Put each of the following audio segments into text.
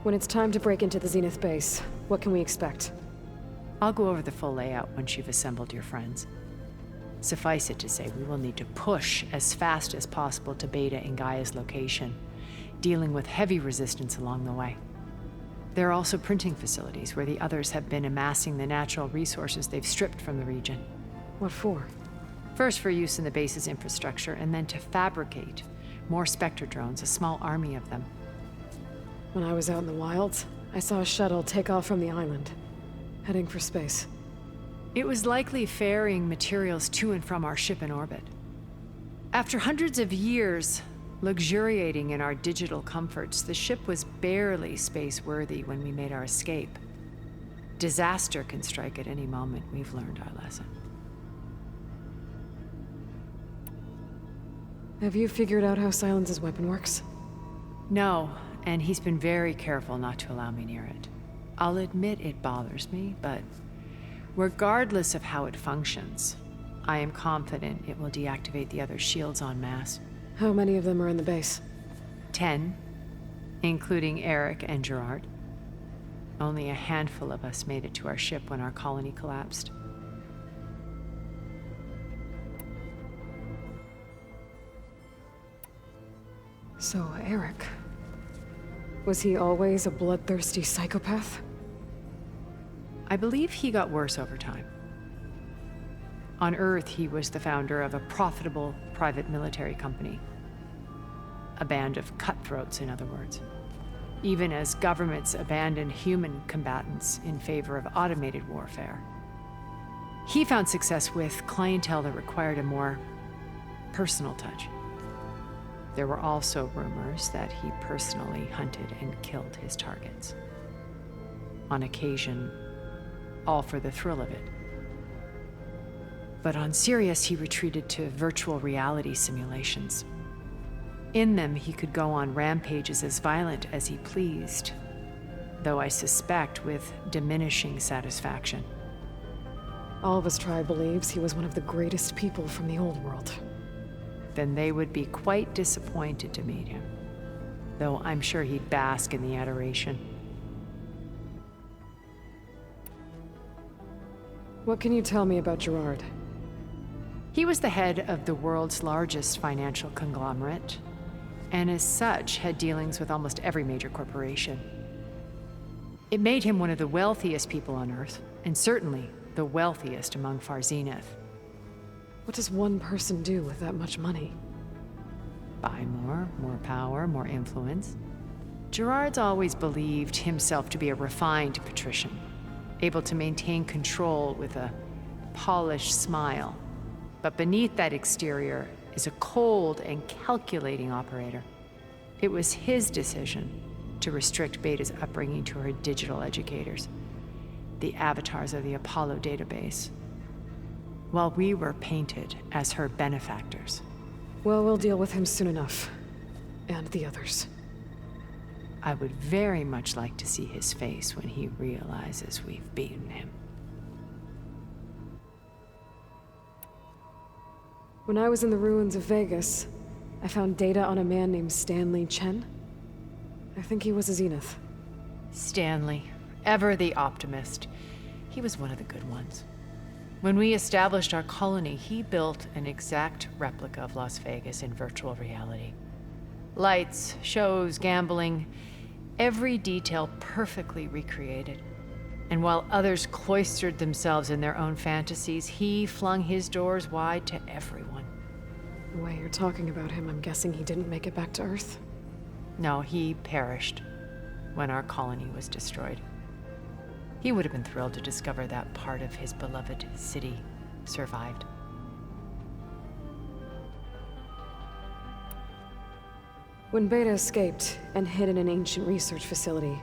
When it's time to break into the Zenith base, what can we expect? I'll go over the full layout once you've assembled your friends. Suffice it to say, we will need to push as fast as possible to Beta and Gaia's location, dealing with heavy resistance along the way. There are also printing facilities where the others have been amassing the natural resources they've stripped from the region. What for? First for use in the base's infrastructure, and then to fabricate more Spectre drones, a small army of them. When I was out in the wilds, I saw a shuttle take off from the island, heading for space. It was likely ferrying materials to and from our ship in orbit. After hundreds of years luxuriating in our digital comforts, the ship was barely space-worthy when we made our escape. Disaster can strike at any moment. We've learned our lesson. Have you figured out how Silence's weapon works? No, and he's been very careful not to allow me near it. I'll admit it bothers me, but regardless of how it functions, I am confident it will deactivate the other shields en masse. How many of them are in the base? 10, including Eric and Gerard. Only a handful of us made it to our ship when our colony collapsed. So, Eric... was he always a bloodthirsty psychopath? I believe he got worse over time. On Earth, he was the founder of a profitable private military company. A band of cutthroats, in other words. Even as governments abandoned human combatants in favor of automated warfare. He found success with clientele that required a more personal touch. There were also rumors that he personally hunted and killed his targets. On occasion, all for the thrill of it. But on Sirius, he retreated to virtual reality simulations. In them, he could go on rampages as violent as he pleased, though I suspect with diminishing satisfaction. All of his tribe believes he was one of the greatest people from the old world. Then they would be quite disappointed to meet him, though I'm sure he'd bask in the adoration. What can you tell me about Gerard? He was the head of the world's largest financial conglomerate, and as such had dealings with almost every major corporation. It made him one of the wealthiest people on Earth, and certainly the wealthiest among Far Zenith. What does one person do with that much money? Buy more power, more influence. Gerard's always believed himself to be a refined patrician, able to maintain control with a polished smile. But beneath that exterior is a cold and calculating operator. It was his decision to restrict Beta's upbringing to her digital educators, the avatars of the Apollo database, while we were painted as her benefactors. Well, we'll deal with him soon enough. And the others. I would very much like to see his face when he realizes we've beaten him. When I was in the ruins of Vegas, I found data on a man named Stanley Chen. I think he was a Zenith. Stanley, ever the optimist. He was one of the good ones. When we established our colony, he built an exact replica of Las Vegas in virtual reality. Lights, shows, gambling, every detail perfectly recreated. And while others cloistered themselves in their own fantasies, he flung his doors wide to everyone. The way you're talking about him, I'm guessing he didn't make it back to Earth? No, he perished when our colony was destroyed. He would have been thrilled to discover that part of his beloved city survived. When Beta escaped and hid in an ancient research facility,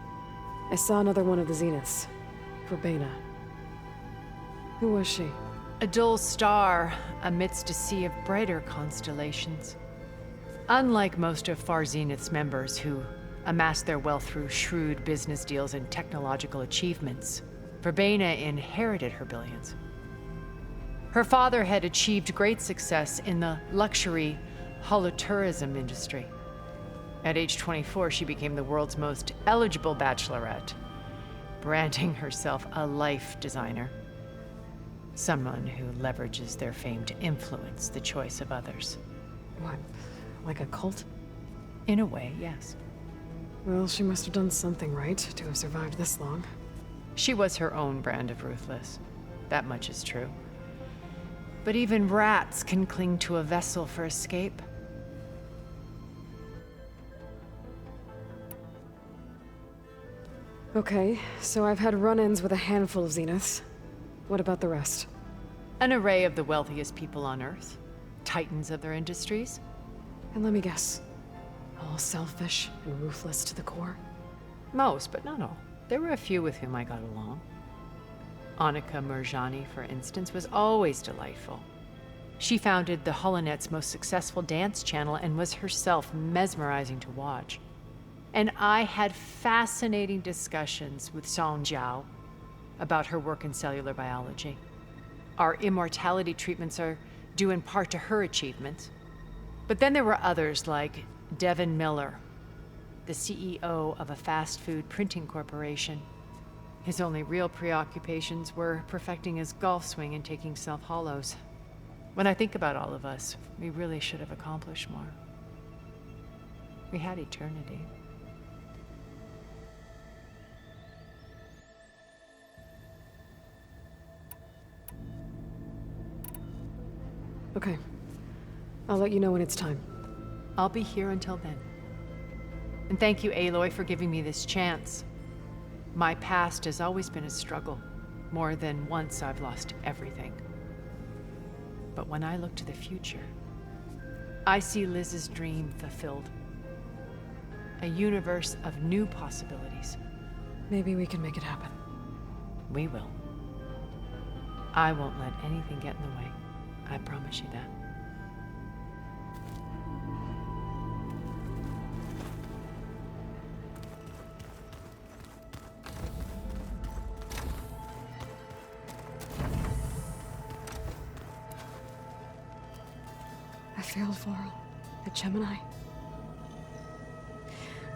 I saw another one of the Zeniths, Verbena. Who was she? A dull star amidst a sea of brighter constellations. Unlike most of Far Zenith's members who amassed their wealth through shrewd business deals and technological achievements, Verbena inherited her billions. Her father had achieved great success in the luxury holotourism industry. At age 24, she became the world's most eligible bachelorette, branding herself a life designer. Someone who leverages their fame to influence the choice of others. What, like a cult? In a way, yes. Well, she must have done something right to have survived this long. She was her own brand of ruthless. That much is true. But even rats can cling to a vessel for escape. Okay, so I've had run-ins with a handful of zeniths. What about the rest? An array of the wealthiest people on Earth. Titans of their industries. And let me guess, all selfish and ruthless to the core? Most, but not all. There were a few with whom I got along. Annika Murjani, for instance, was always delightful. She founded the Holonet's most successful dance channel and was herself mesmerizing to watch. And I had fascinating discussions with Song Jiao about her work in cellular biology. Our immortality treatments are due in part to her achievements. But then there were others like Devin Miller, the CEO of a fast food printing corporation. His only real preoccupations were perfecting his golf swing and taking self-hollows. When I think about all of us, we really should have accomplished more. We had eternity. Okay. I'll let you know when it's time. I'll be here until then. And thank you, Aloy, for giving me this chance. My past has always been a struggle. More than once I've lost everything. But when I look to the future, I see Liz's dream fulfilled. A universe of new possibilities. Maybe we can make it happen. We will. I won't let anything get in the way. I promise you that. I failed Varl at Gemini.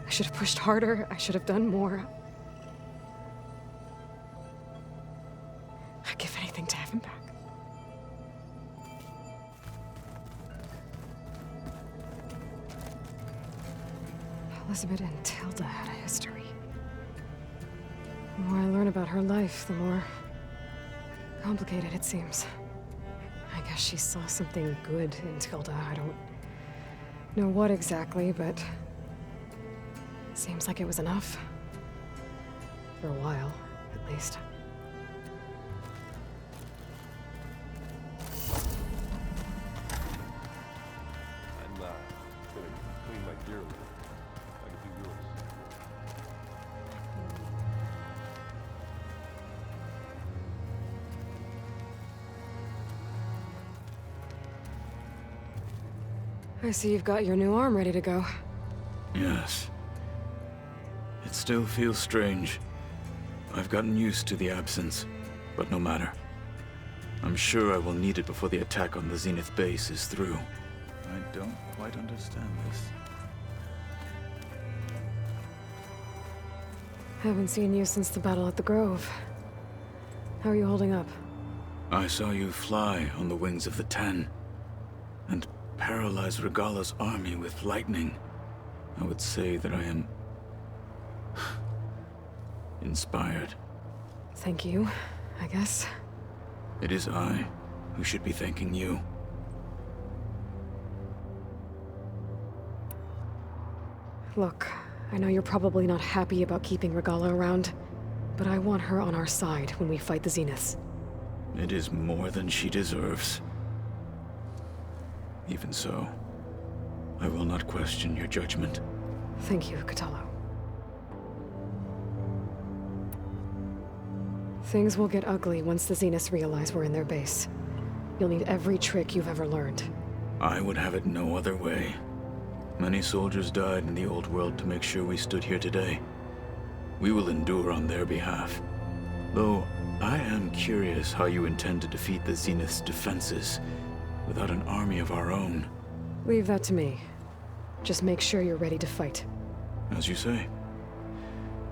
I should have pushed harder. I should have done more. I'd give anything to have him back. Elizabeth and Tilda had a history. The more I learn about her life, the more complicated it seems. I guess she saw something good in Tilda. I don't know what exactly, but it seems like it was enough. For a while, at least. I'm gonna clean my gear a little. I can do yours. I see you've got your new arm ready to go. Yes. It still feels strange. I've gotten used to the absence, but no matter. I'm sure I will need it before the attack on the Zenith base is through. I don't quite understand this. Haven't seen you since the battle at the Grove. How are you holding up? I saw you fly on the wings of the Ten, and paralyze Regala's army with lightning. I would say that I am inspired. Thank you, I guess. It is I who should be thanking you. Look, I know you're probably not happy about keeping Regala around, but I want her on our side when we fight the Zeniths. It is more than she deserves. Even so, I will not question your judgment. Thank you, Katalo. Things will get ugly once the Zeniths realize we're in their base. You'll need every trick you've ever learned. I would have it no other way. Many soldiers died in the old world to make sure we stood here today. We will endure on their behalf. Though, I am curious how you intend to defeat the Zenith's defenses without an army of our own. Leave that to me. Just make sure you're ready to fight. As you say.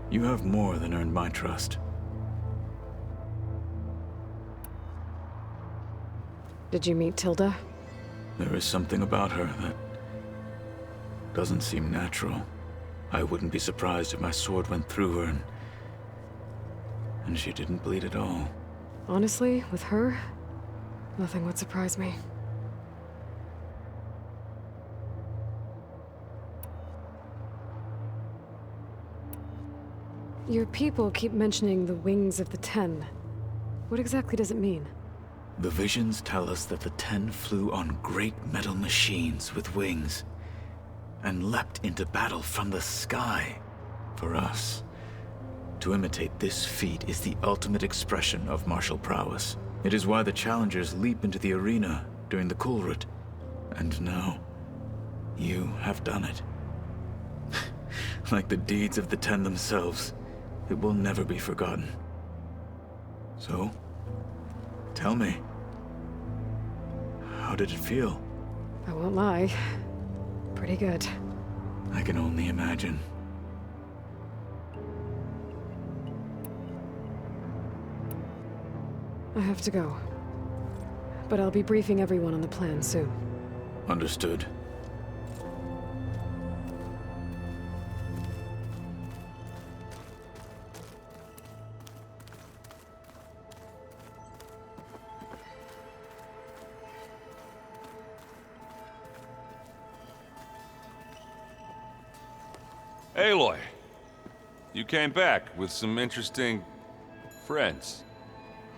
You have more than earned my trust. Did you meet Tilda? There is something about her that doesn't seem natural. I wouldn't be surprised if my sword went through her and she didn't bleed at all. Honestly, with her, nothing would surprise me. Your people keep mentioning the wings of the Ten. What exactly does it mean? The visions tell us that the Ten flew on great metal machines with wings and leapt into battle from the sky. For us, to imitate this feat is the ultimate expression of martial prowess. It is why the challengers leap into the arena during the Kulrut. And now, you have done it. Like the deeds of the Ten themselves, it will never be forgotten. So, tell me, how did it feel? I won't lie. Pretty good. I can only imagine. I have to go. But I'll be briefing everyone on the plan soon. Understood. Aloy, you came back with some interesting friends.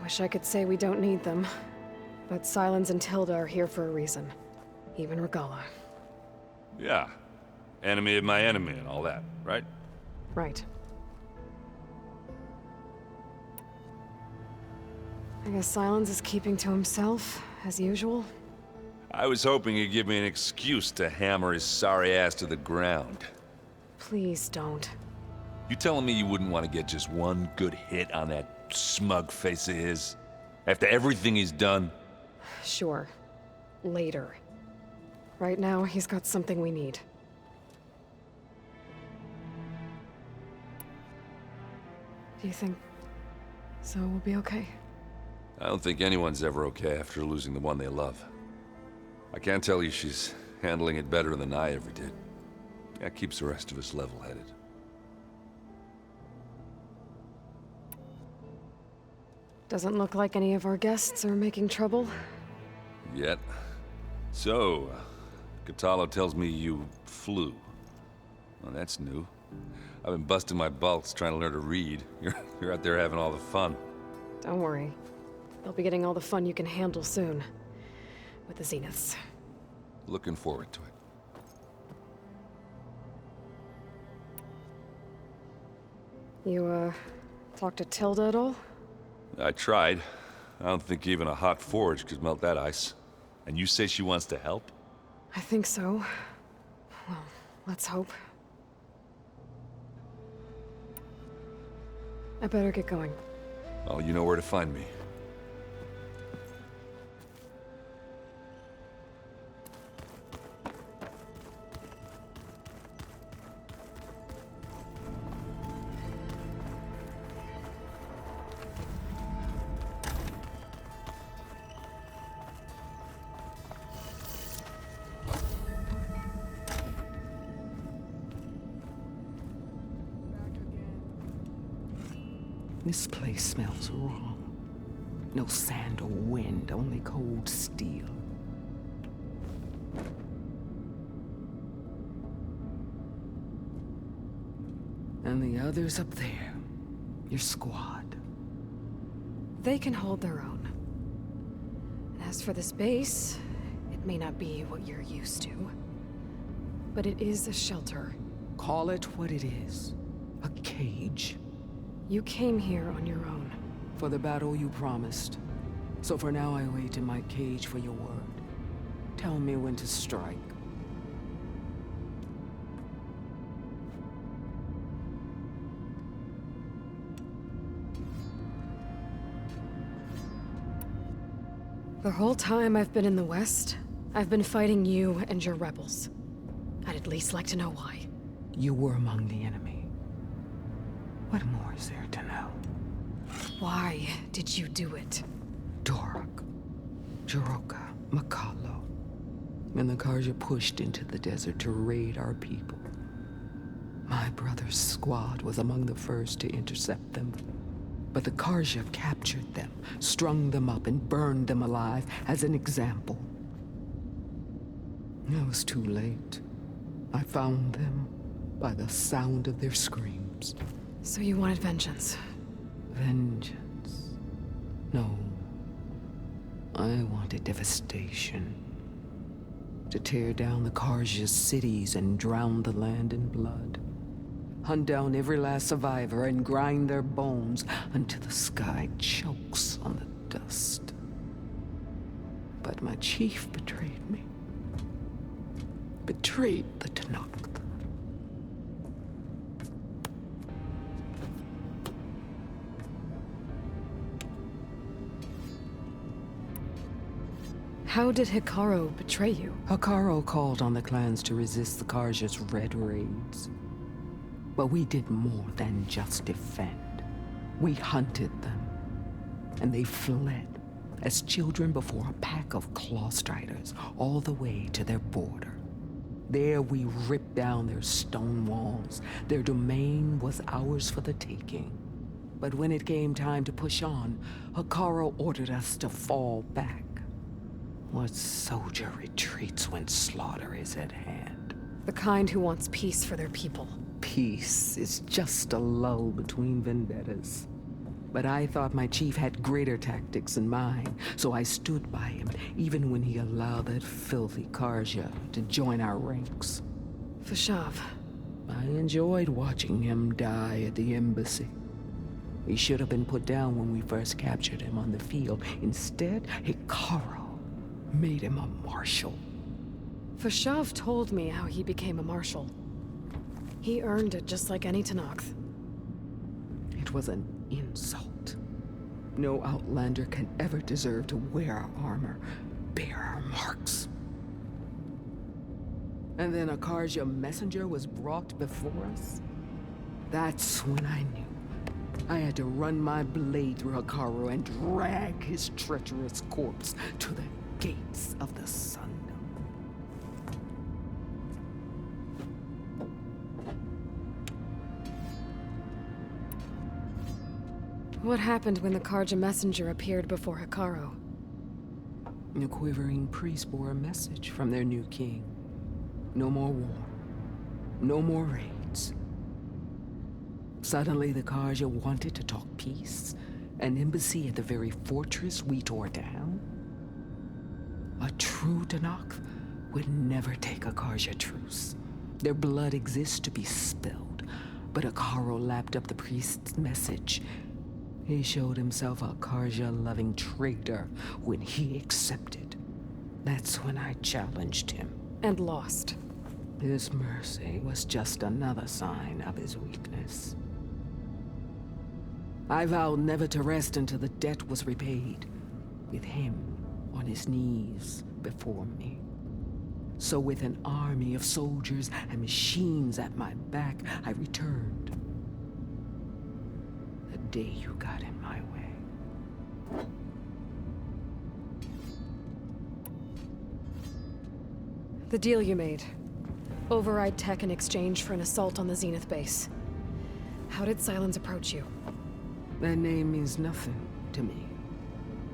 Wish I could say we don't need them. But Silence and Tilda are here for a reason. Even Regala. Yeah, enemy of my enemy and all that, right? Right. I guess Silence is keeping to himself, as usual. I was hoping he'd give me an excuse to hammer his sorry ass to the ground. Please don't. You telling me you wouldn't want to get just one good hit on that smug face of his? After everything he's done? Sure. Later. Right now, he's got something we need. Do you think Zoe will be okay? I don't think anyone's ever okay after losing the one they love. I can't tell you she's handling it better than I ever did. That keeps the rest of us level-headed. Doesn't look like any of our guests are making trouble. Yet. So, Katalo tells me you flew. Well, that's new. I've been busting my balls trying to learn to read. You're out there having all the fun. Don't worry. They'll be getting all the fun you can handle soon. With the Zeniths. Looking forward to it. You, talked to Tilda at all? I tried. I don't think even a hot forge could melt that ice. And you say she wants to help? I think so. Well, let's hope. I better get going. Well, you know where to find me. This place smells wrong. No sand or wind, only cold steel. And the others up there, your squad. They can hold their own. And as for this base, it may not be what you're used to. But it is a shelter. Call it what it is. A cage. You came here on your own. For the battle you promised. So for now I wait in my cage for your word. Tell me when to strike. The whole time I've been in the West, I've been fighting you and your rebels. I didn't at least like to know why. You were among the enemy. What more is there to know? Why did you do it? Dorak, Jiroka, Makalo, and the Karja pushed into the desert to raid our people. My brother's squad was among the first to intercept them. But the Karja captured them, strung them up, and burned them alive as an example. It was too late. I found them by the sound of their screams. So you wanted vengeance? Vengeance? No. I wanted devastation. To tear down the Karja's cities and drown the land in blood. Hunt down every last survivor and grind their bones until the sky chokes on the dust. But my chief betrayed me. Betrayed the Tenakth. How did Hikaru betray you? Hikaru called on the clans to resist the Karja's red raids. But we did more than just defend. We hunted them, and they fled as children before a pack of claw striders all the way to their border. There we ripped down their stone walls. Their domain was ours for the taking. But when it came time to push on, Hikaru ordered us to fall back. What soldier retreats when slaughter is at hand? The kind who wants peace for their people. Peace is just a lull between vendettas. But I thought my chief had greater tactics in mind, so I stood by him, even when he allowed that filthy Karja to join our ranks. Vashav. I enjoyed watching him die at the embassy. He should have been put down when we first captured him on the field. Instead, Hikaru made him a marshal. Vashav told me how he became a marshal. He earned it just like any Tenakth. It was an insult. No Outlander can ever deserve to wear our armor, bear our marks. And then a Karja messenger was brought before us? That's when I knew. I had to run my blade through Hikaru and drag his treacherous corpse to the gates of the Sundom. What happened when the Karja messenger appeared before Hikaru? The quivering priests bore a message from their new king. No more war. No more raids. Suddenly, the Karja wanted to talk peace. An embassy at the very fortress we tore down. A true Tenakth would never take a Karja truce. Their blood exists to be spilled. But Hikaru lapped up the priest's message. He showed himself a Karja-loving traitor when he accepted. That's when I challenged him. And lost. His mercy was just another sign of his weakness. I vowed never to rest until the debt was repaid, with him on his knees before me. So with an army of soldiers and machines at my back, I returned. The day you got in my way. The deal you made. Override tech in exchange for an assault on the Zenith base. How did Silence approach you? That name means nothing to me.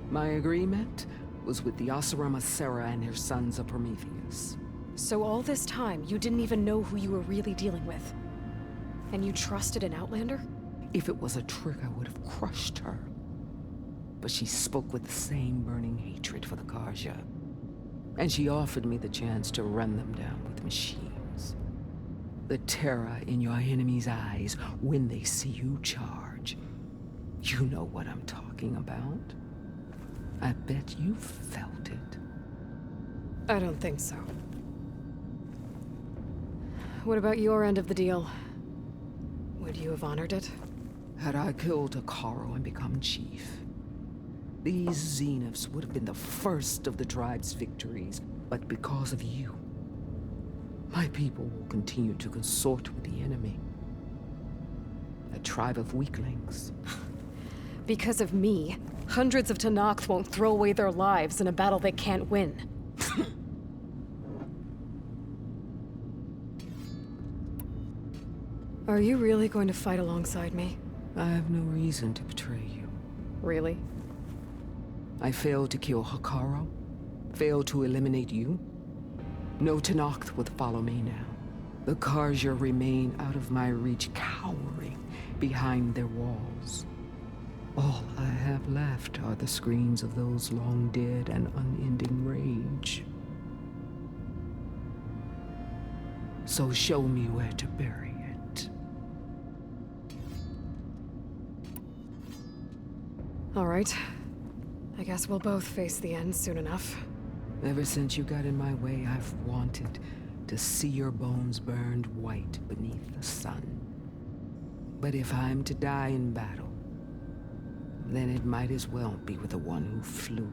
My agreement was with the Oseram Sarah and her sons of Prometheus. So all this time, you didn't even know who you were really dealing with? And you trusted an Outlander? If it was a trick, I would have crushed her. But she spoke with the same burning hatred for the Karja. And she offered me the chance to run them down with machines. The terror in your enemy's eyes when they see you charge. You know what I'm talking about. I bet you felt it. I don't think so. What about your end of the deal? Would you have honored it? Had I killed Hikaru and become chief, these Zeniths would have been the first of the tribe's victories, but because of you, My people will continue to consort with the enemy. A tribe of weaklings. Because of me, hundreds of Tenakth won't throw away their lives in a battle they can't win. Are you really going to fight alongside me? I have no reason to betray you. Really? I failed to kill Hakaru, failed to eliminate you. No Tenakth would follow me now. The Karja remain out of my reach, cowering behind their walls. All I have left are the screams of those long dead and unending rage. So show me where to bury it. All right. I guess we'll both face the end soon enough. Ever since you got in my way, I've wanted to see your bones burned white beneath the sun. But if I'm to die in battle, then it might as well be with the one who flew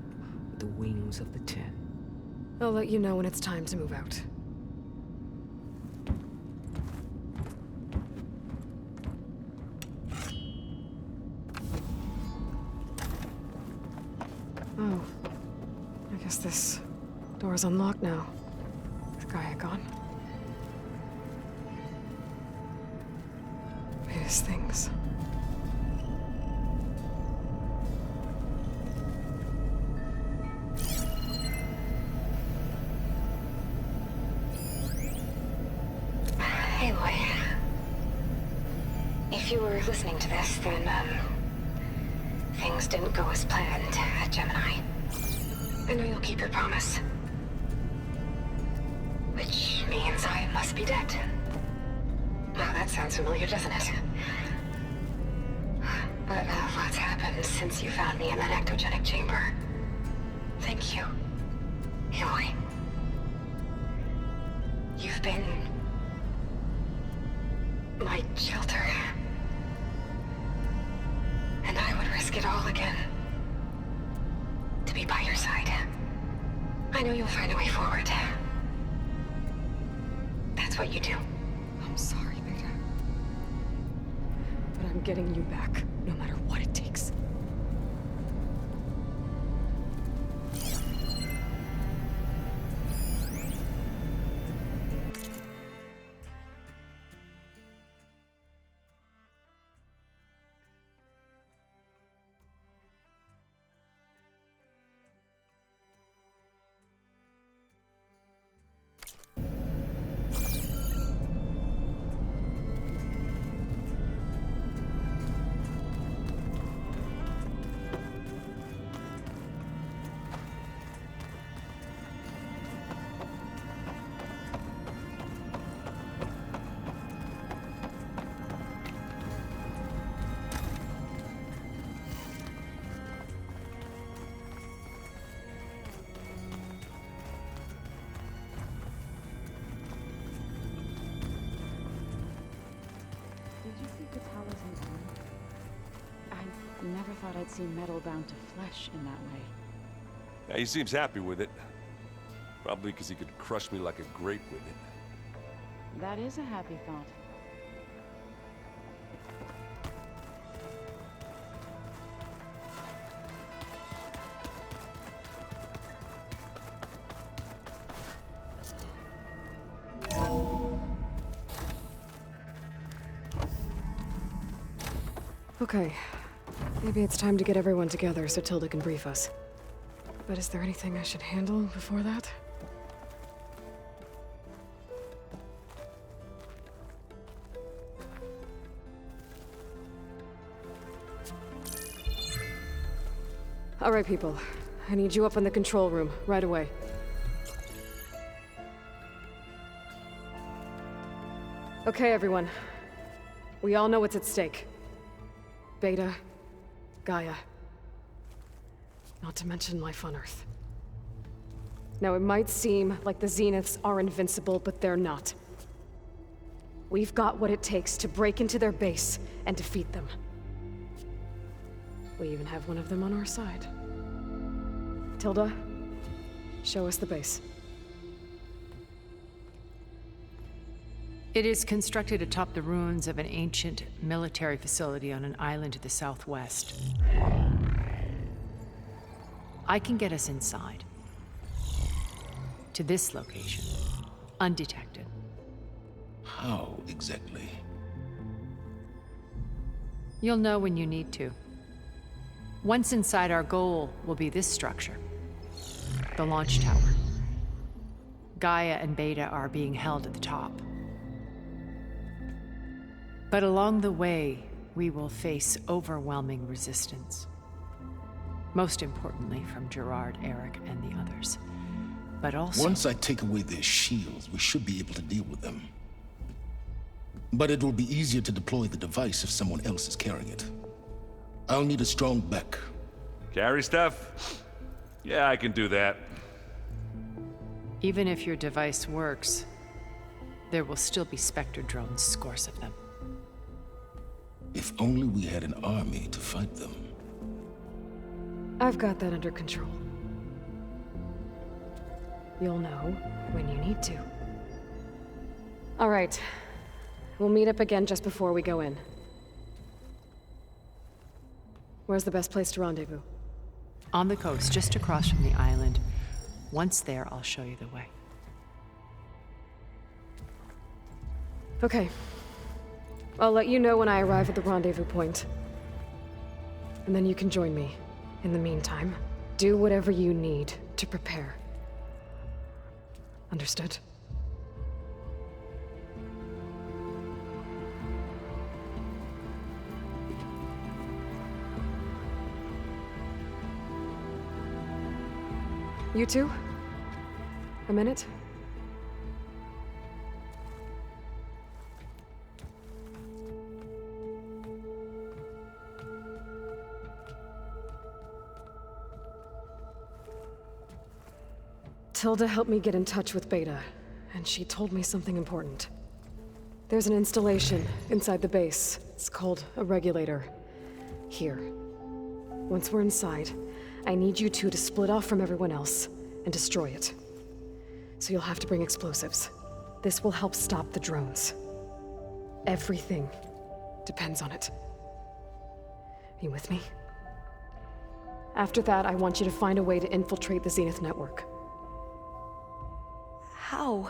with the wings of the Ten. I'll let you know when it's time to move out. Oh. I guess this door's unlocked now. Is Gaia gone? His things. Hey, Loy. If you were listening to this, then, things didn't go as planned at Gemini. I know you'll keep your promise. Which means I must be dead. Well, that sounds familiar, doesn't it? But lots happened since you found me in that ectogenic chamber. Thank you, Aloy. You've been my shelter. And I would risk it all again to be by your side. I know you'll find a way forward. That's what you do. I'm sorry, Beta. But I'm getting you back, no matter what it takes. I never thought I'd see metal bound to flesh in that way. Yeah, he seems happy with it. Probably because he could crush me like a grape with it. That is a happy thought. Okay. Maybe it's time to get everyone together so Tilda can brief us. But is there anything I should handle before that? All right, people. I need you up in the control room, right away. Okay, everyone. We all know what's at stake. Beta, Gaia. Not to mention life on Earth. Now, it might seem like the Zeniths are invincible, but they're not. We've got what it takes to break into their base and defeat them. We even have one of them on our side. Tilda, show us the base. It is constructed atop the ruins of an ancient military facility on an island to the southwest. I can get us inside. To this location, undetected. How exactly? You'll know when you need to. Once inside, our goal will be this structure. The launch tower. Gaia and Beta are being held at the top. But along the way, we will face overwhelming resistance. Most importantly, from Gerard, Eric, and the others. But also... Once I take away their shields, we should be able to deal with them. But it will be easier to deploy the device if someone else is carrying it. I'll need a strong back. Carry stuff? Yeah, I can do that. Even if your device works, there will still be Spectre drones, scores of them. If only we had an army to fight them. I've got that under control. You'll know when you need to. All right. We'll meet up again just before we go in. Where's the best place to rendezvous? On the coast, just across from the island. Once there, I'll show you the way. Okay. I'll let you know when I arrive at the rendezvous point. And then you can join me. In the meantime, do whatever you need to prepare. Understood? You two? A minute? Tilda helped me get in touch with Beta, and she told me something important. There's an installation inside the base. It's called a regulator. Here. Once we're inside, I need you two to split off from everyone else and destroy it. So you'll have to bring explosives. This will help stop the drones. Everything depends on it. Are you with me? After that, I want you to find a way to infiltrate the Zenith network. How?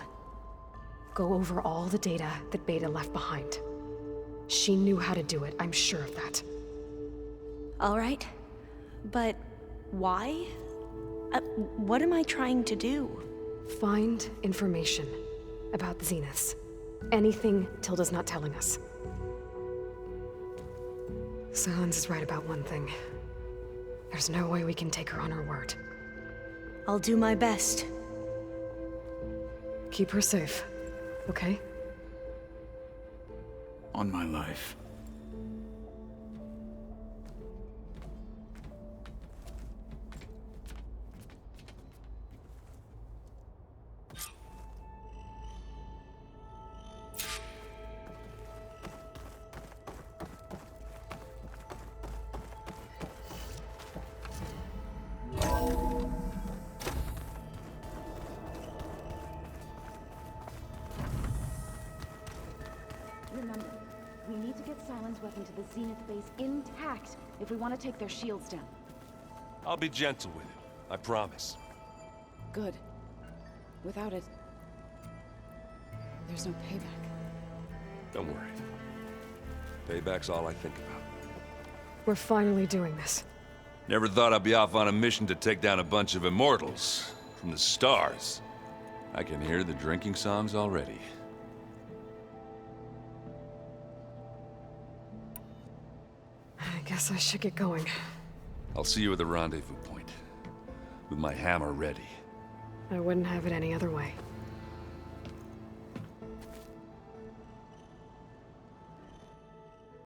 Go over all the data that Beta left behind. She knew how to do it, I'm sure of that. All right. But why? What am I trying to do? Find information about the Zeniths. Anything Tilda's not telling us. Silence is right about one thing. There's no way we can take her on her word. I'll do my best. Keep her safe, okay? On my life. Remember, we need to get Silent's weapon to the Zenith base intact if we want to take their shields down. I'll be gentle with it, I promise. Good. Without it, there's no payback. Don't worry. Payback's all I think about. We're finally doing this. Never thought I'd be off on a mission to take down a bunch of immortals from the stars. I can hear the drinking songs already. I guess I should get going. I'll see you at the rendezvous point, with my hammer ready. I wouldn't have it any other way.